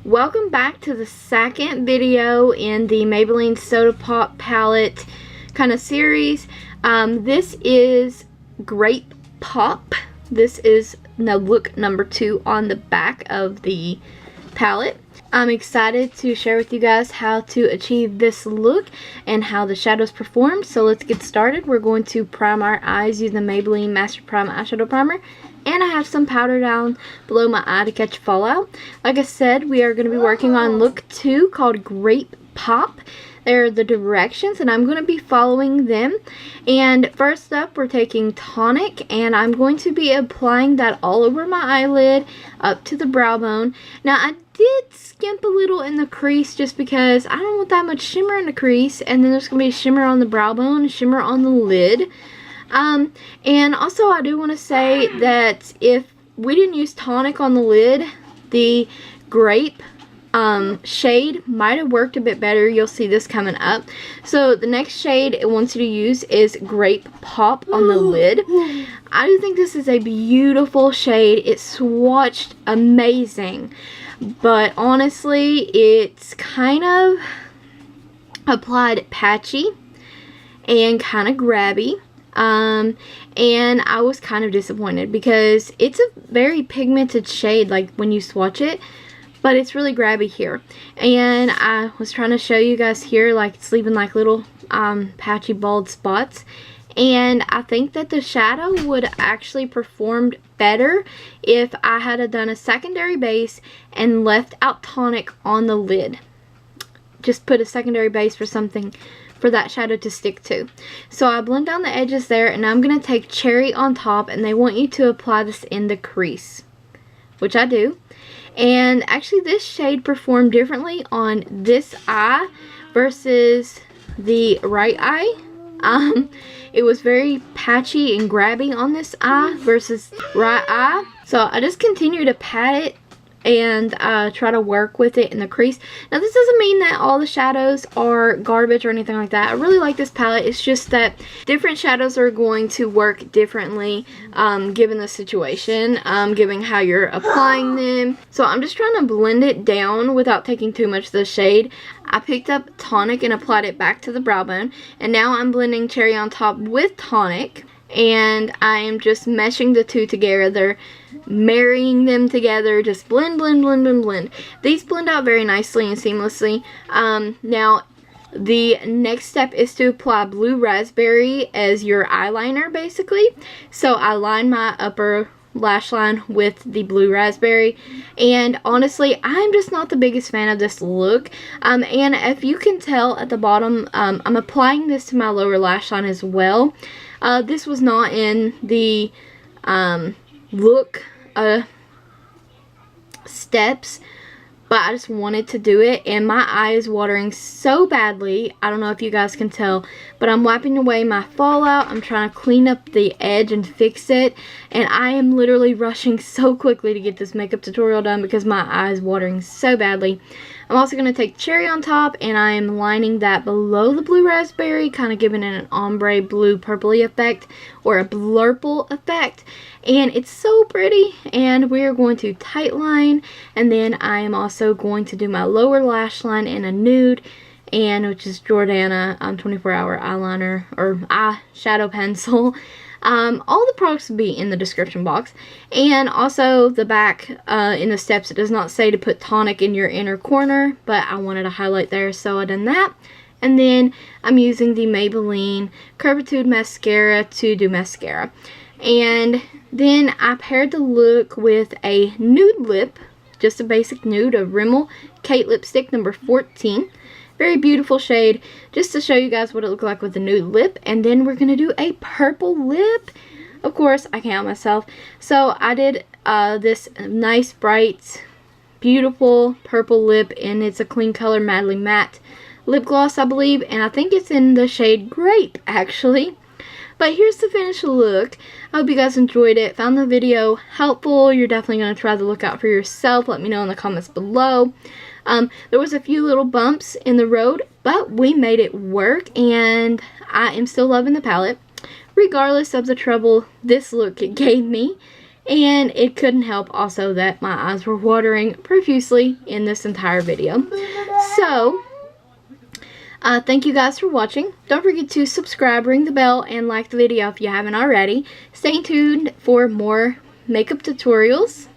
Welcome back to the second video in the Maybelline Soda Pop palette kind of series. This is Grape Pop. This is look number 2 on the back of the palette. I'm excited to share with you guys how to achieve this look and how the shadows perform. So let's get started. We're going to prime our eyes using the Maybelline Master Prime Eyeshadow Primer. And I have some powder down below my eye to catch fallout. Like I said, we are going to be working on look 2 called Grape Pop. They're the directions and I'm going to be following them. And first up, we're taking tonic and I'm going to be applying that all over my eyelid up to the brow bone. Now I did skimp a little in the crease just because I don't want that much shimmer in the crease, and then there's going to be shimmer on the brow bone, shimmer on the lid. And also I do want to say that if we didn't use tonic on the lid, the Grape shade might have worked a bit better. You'll see this coming up. So the next shade it wants you to use is Grape Pop on the lid. I do think this is a beautiful shade. It swatched amazing, but honestly it's kind of applied patchy and kind of grabby. And I was kind of disappointed because it's a very pigmented shade like when you swatch it, but it's really grabby here. And I was trying to show you guys here, like it's leaving like little patchy bald spots. And I think that the shadow would actually performed better if I had done a secondary base and left out tonic on the lid. Just put a secondary base for something for that shadow to stick to. So I blend down the edges there, and I'm going to take Cherry on top, and they want you to apply this in the crease, which I do. And actually this shade performed differently on this eye versus the right eye. It was very patchy and grabby on this eye versus right eye. So I just continue to pat it and try to work with it in the crease. Now this doesn't mean that all the shadows are garbage or anything like that. I really like this palette. It's just that different shadows are going to work differently given the situation, given how you're applying them. So I'm just trying to blend it down without taking too much of the shade. I picked up tonic and applied it back to the brow bone, and now I'm blending Cherry on top with tonic, and I am just meshing the two together, marrying them together. Just blend, blend, blend, blend, blend. These blend out very nicely and seamlessly. Now the next step is to apply blue raspberry as your eyeliner basically. So I line my upper lash line with the blue raspberry, and honestly I'm just not the biggest fan of this look. And if you can tell at the bottom, I'm applying this to my lower lash line as well. This was not in the look steps, but I just wanted to do it, and my eye is watering so badly. I don't know if you guys can tell, but I'm wiping away my fallout. I'm trying to clean up the edge and fix it, and I am literally rushing so quickly to get this makeup tutorial done because my eye is watering so badly. I'm also going to take Cherry on top, and I am lining that below the blue raspberry, kind of giving it an ombre blue purpley effect or a blurple effect, and it's so pretty. And we are going to tight line, and then I am also going to do my lower lash line in a nude, and which is Jordana 24-hour eyeliner or eyeshadow pencil. All the products will be in the description box, and also the back in the steps it does not say to put tonic in your inner corner, but I wanted to highlight there, so I done that. And then I'm using the Maybelline Curvitude mascara to do mascara, and then I paired the look with a nude lip, just a basic nude of Rimmel Kate lipstick number 14. Very beautiful shade, just to show you guys what it looked like with the nude lip. And then we're going to do a purple lip. Of course, I can't help myself. So I did this nice, bright, beautiful purple lip, and it's a Kleancolor Madly Matte lip gloss, I believe. And I think it's in the shade Grape, actually. But here's the finished look. I hope you guys enjoyed it, found the video helpful. You're definitely going to try the look out for yourself. Let me know in the comments below. There was a few little bumps in the road, but we made it work, and I am still loving the palette regardless of the trouble this look gave me. And it couldn't help also that my eyes were watering profusely in this entire video. So, thank you guys for watching. Don't forget to subscribe, ring the bell, and like the video if you haven't already. Stay tuned for more makeup tutorials.